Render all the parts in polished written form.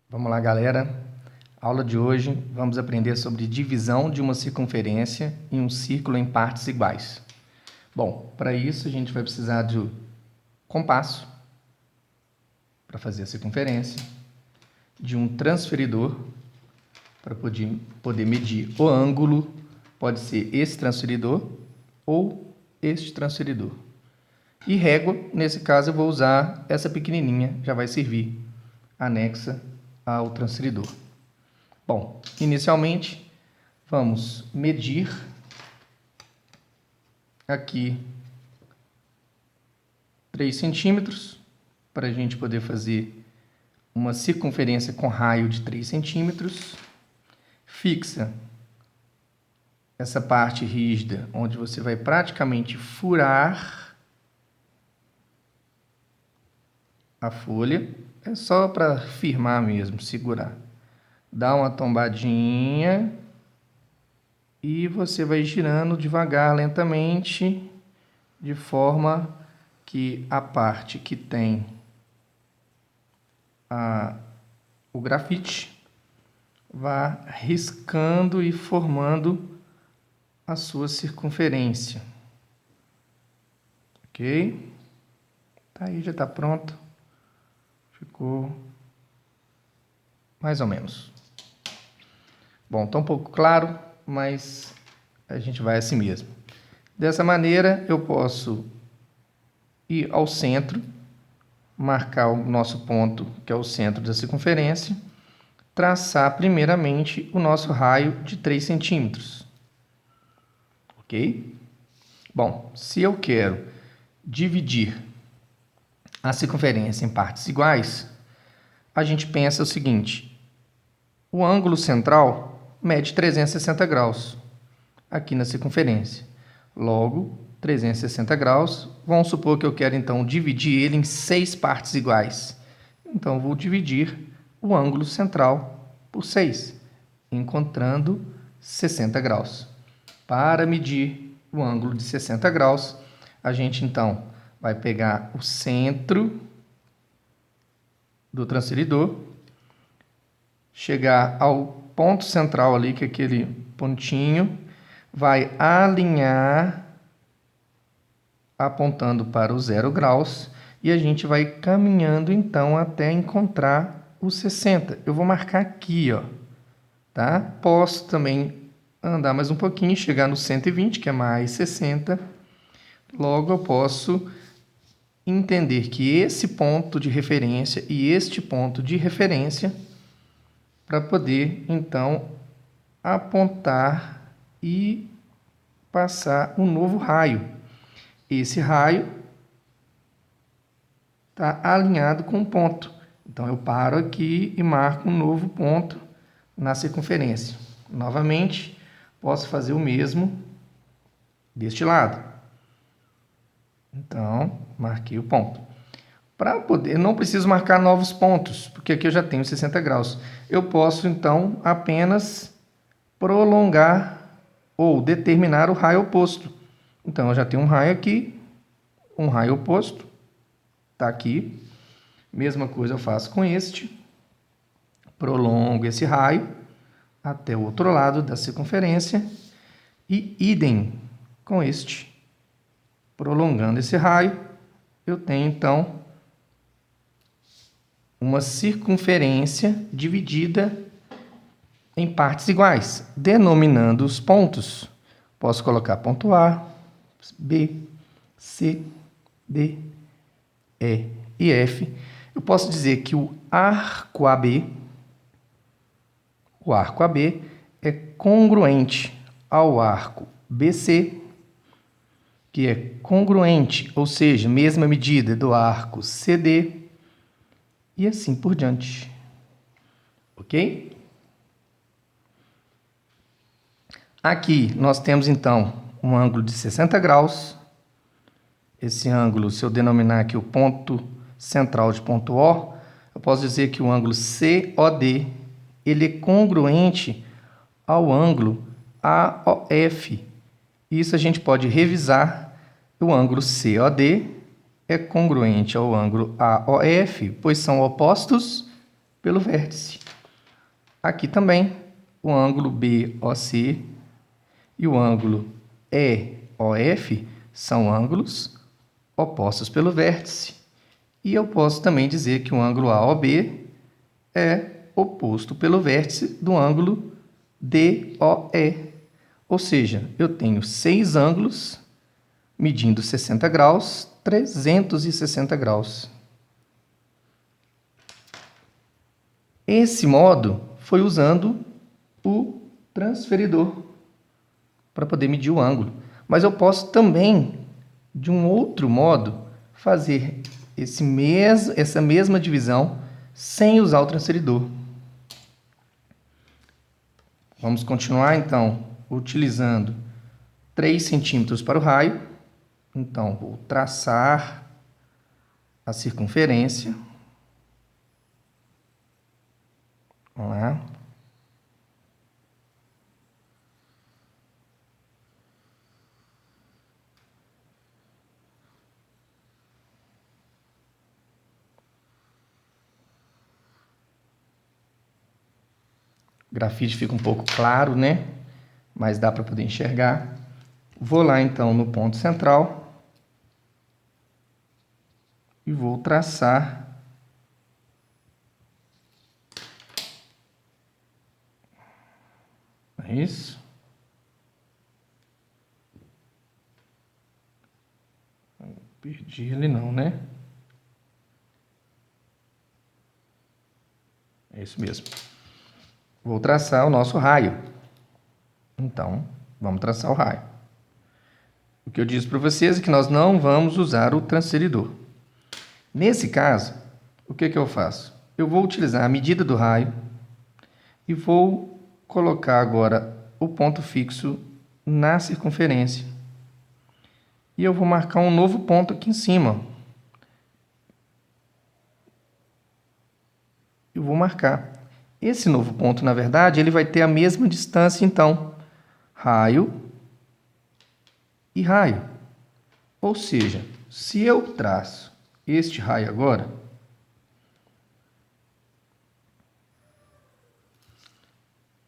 Vamos lá, galera. Aula de hoje, vamos aprender sobre divisão de uma circunferência em um círculo em partes iguais. Bom, para isso a gente vai precisar de compasso para fazer a circunferência, de um transferidor para poder medir o ângulo, pode ser esse transferidor ou este transferidor. E régua, nesse caso eu vou usar essa pequenininha, já vai servir, anexa ao transferidor. Bom, inicialmente, vamos medir aqui 3 centímetros, para a gente poder fazer uma circunferência com raio de 3 centímetros. Fixa essa parte rígida, onde você vai praticamente furar a folha. É só para firmar mesmo, segurar. Dá uma tombadinha e você vai girando devagar, lentamente, de forma que a parte que tem o grafite vá riscando e formando a sua circunferência. Ok? Tá aí, já está pronto. Ficou mais ou menos. Bom, está um pouco claro, mas a gente vai assim mesmo. Dessa maneira, eu posso ir ao centro, marcar o nosso ponto, que é o centro da circunferência, traçar primeiramente o nosso raio de 3 centímetros. Ok? Bom, se eu quero dividir a circunferência em partes iguais, a gente pensa o seguinte: o ângulo central mede 360 graus aqui na circunferência. Logo, 360 graus, vamos supor que eu quero então dividir ele em 6 partes iguais. Então, vou dividir o ângulo central por 6, encontrando 60 graus. Para medir o ângulo de 60 graus, a gente então vai pegar o centro do transferidor, chegar ao ponto central ali, que é aquele pontinho, vai alinhar apontando para o 0 graus e a gente vai caminhando então até encontrar o 60. Eu vou marcar aqui, ó, tá? Posso também andar mais um pouquinho, chegar no 120, que é mais 60. Logo eu posso entender que esse ponto de referência e este ponto de referência, para poder então apontar e passar um novo raio. Esse raio está alinhado com o ponto. Então, eu paro aqui e marco um novo ponto na circunferência. Novamente, posso fazer o mesmo deste lado. Então, marquei o ponto. Para poder, não preciso marcar novos pontos, porque aqui eu já tenho 60 graus. Eu posso, então, apenas prolongar ou determinar o raio oposto. Então, eu já tenho um raio aqui, um raio oposto, está aqui. Mesma coisa eu faço com este. Prolongo esse raio até o outro lado da circunferência e idem com este. Prolongando esse raio, eu tenho, então, uma circunferência dividida em partes iguais, denominando os pontos. Posso colocar ponto A, B, C, D, E e F. Eu posso dizer que o arco AB é congruente ao arco BC, que é congruente, ou seja, mesma medida do arco CD, e assim por diante. Ok? Aqui nós temos então um ângulo de 60 graus. Esse ângulo, se eu denominar aqui o ponto central de ponto O, eu posso dizer que o ângulo COD ele é congruente ao ângulo AOF. Isso a gente pode revisar. O ângulo COD é congruente ao ângulo AOF, pois são opostos pelo vértice. Aqui também, o ângulo BOC e o ângulo EOF são ângulos opostos pelo vértice. E eu posso também dizer que o ângulo AOB é oposto pelo vértice do ângulo DOE. Ou seja, eu tenho 6 ângulos medindo 60 graus, 360 graus. Esse modo foi usando o transferidor para poder medir o ângulo. Mas eu posso também, de um outro modo, fazer essa mesma divisão sem usar o transferidor. Vamos continuar, então, utilizando 3 centímetros para o raio. Então, vou traçar a circunferência. Vamos lá. O grafite fica um pouco claro, né? Mas dá para poder enxergar. Vou lá, então, no ponto central. E vou traçar isso. Perdi ele não, né? É isso mesmo. Vou traçar o nosso raio. Então, vamos traçar o raio. O que eu disse para vocês é que nós não vamos usar o transferidor. Nesse caso, o que eu faço? Eu vou utilizar a medida do raio e vou colocar agora o ponto fixo na circunferência. E eu vou marcar um novo ponto aqui em cima. Eu vou marcar. Esse novo ponto, na verdade, ele vai ter a mesma distância, então, raio e raio. Ou seja, se eu traço este raio agora,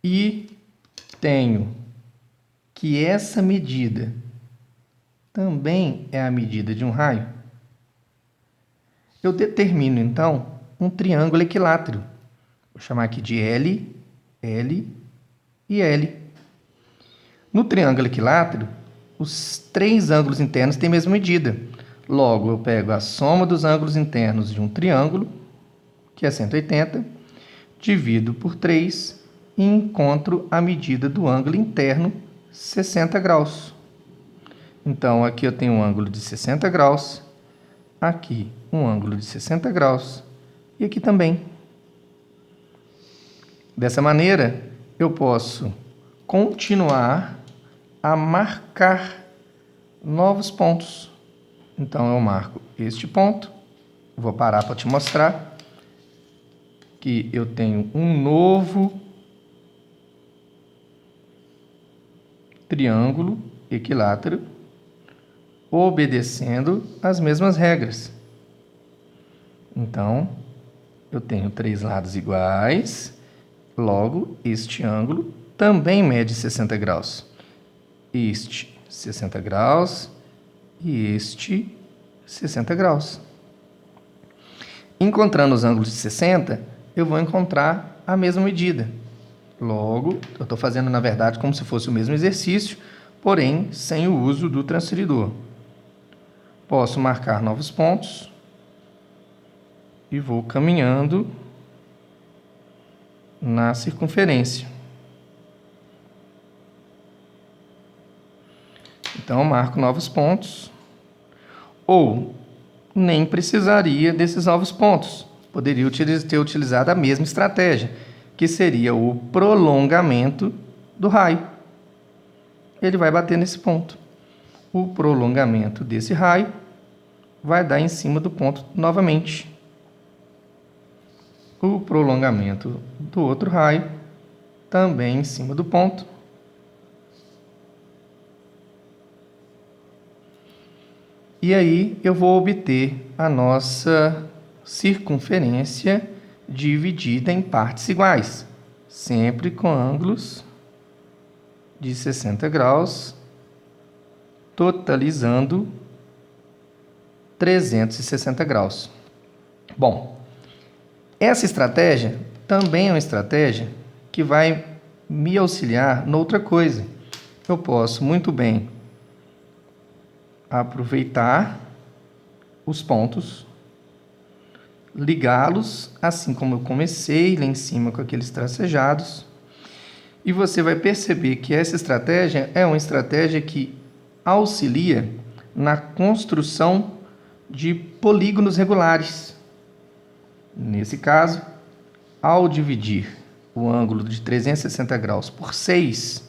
e tenho que essa medida também é a medida de um raio, eu determino, então, um triângulo equilátero. Vou chamar aqui de L, L e L. No triângulo equilátero, os 3 ângulos internos têm a mesma medida. Logo, eu pego a soma dos ângulos internos de um triângulo, que é 180, divido por 3 e encontro a medida do ângulo interno, 60 graus. Então, aqui eu tenho um ângulo de 60 graus, aqui um ângulo de 60 graus e aqui também. Dessa maneira, eu posso continuar a marcar novos pontos. Então, eu marco este ponto, vou parar para te mostrar que eu tenho um novo triângulo equilátero obedecendo as mesmas regras. Então, eu tenho 3 lados iguais, logo, este ângulo também mede 60 graus. Este 60 graus e este 60 graus. Encontrando os ângulos de 60, eu vou encontrar a mesma medida. Logo, eu estou fazendo, na verdade, como se fosse o mesmo exercício, porém, sem o uso do transferidor. Posso marcar novos pontos e vou caminhando na circunferência. Então, eu marco novos pontos, ou nem precisaria desses novos pontos. Poderia ter utilizado a mesma estratégia, que seria o prolongamento do raio. Ele vai bater nesse ponto. O prolongamento desse raio vai dar em cima do ponto novamente. O prolongamento do outro raio também em cima do ponto. E aí eu vou obter a nossa circunferência dividida em partes iguais, sempre com ângulos de 60 graus, totalizando 360 graus. Bom, essa estratégia também é uma estratégia que vai me auxiliar noutra coisa. Eu posso muito bem aproveitar os pontos, ligá-los, assim como eu comecei lá em cima com aqueles tracejados, e você vai perceber que essa estratégia é uma estratégia que auxilia na construção de polígonos regulares. Nesse caso, ao dividir o ângulo de 360 graus por 6,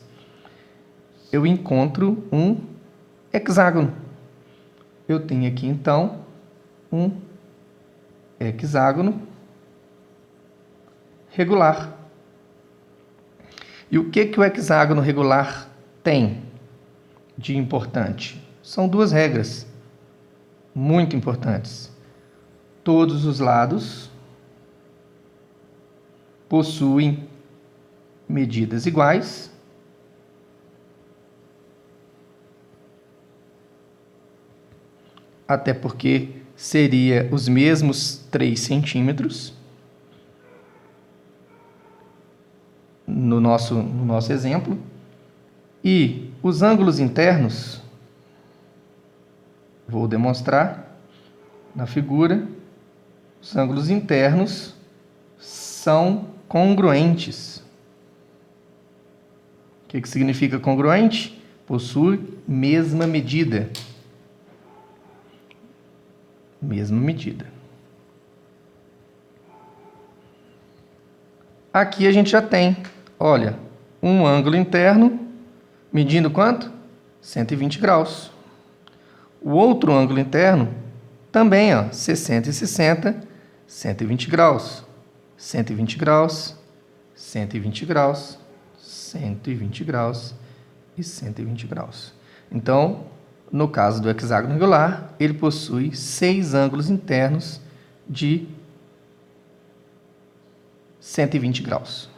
eu encontro um hexágono. Eu tenho aqui, então, um hexágono regular. E o que o hexágono regular tem de importante? São duas regras muito importantes. Todos os lados possuem medidas iguais. Até porque seria os mesmos 3 centímetros no nosso exemplo. E os ângulos internos, vou demonstrar na figura, os ângulos internos são congruentes. O que significa congruente? Possui mesma medida. Mesma medida. Aqui a gente já tem, olha, um ângulo interno medindo quanto? 120 graus. O outro ângulo interno também, ó, 60 e 60, 120 graus. 120 graus, 120 graus, 120 graus e 120 graus. Então, no caso do hexágono regular, ele possui 6 ângulos internos de 120 graus.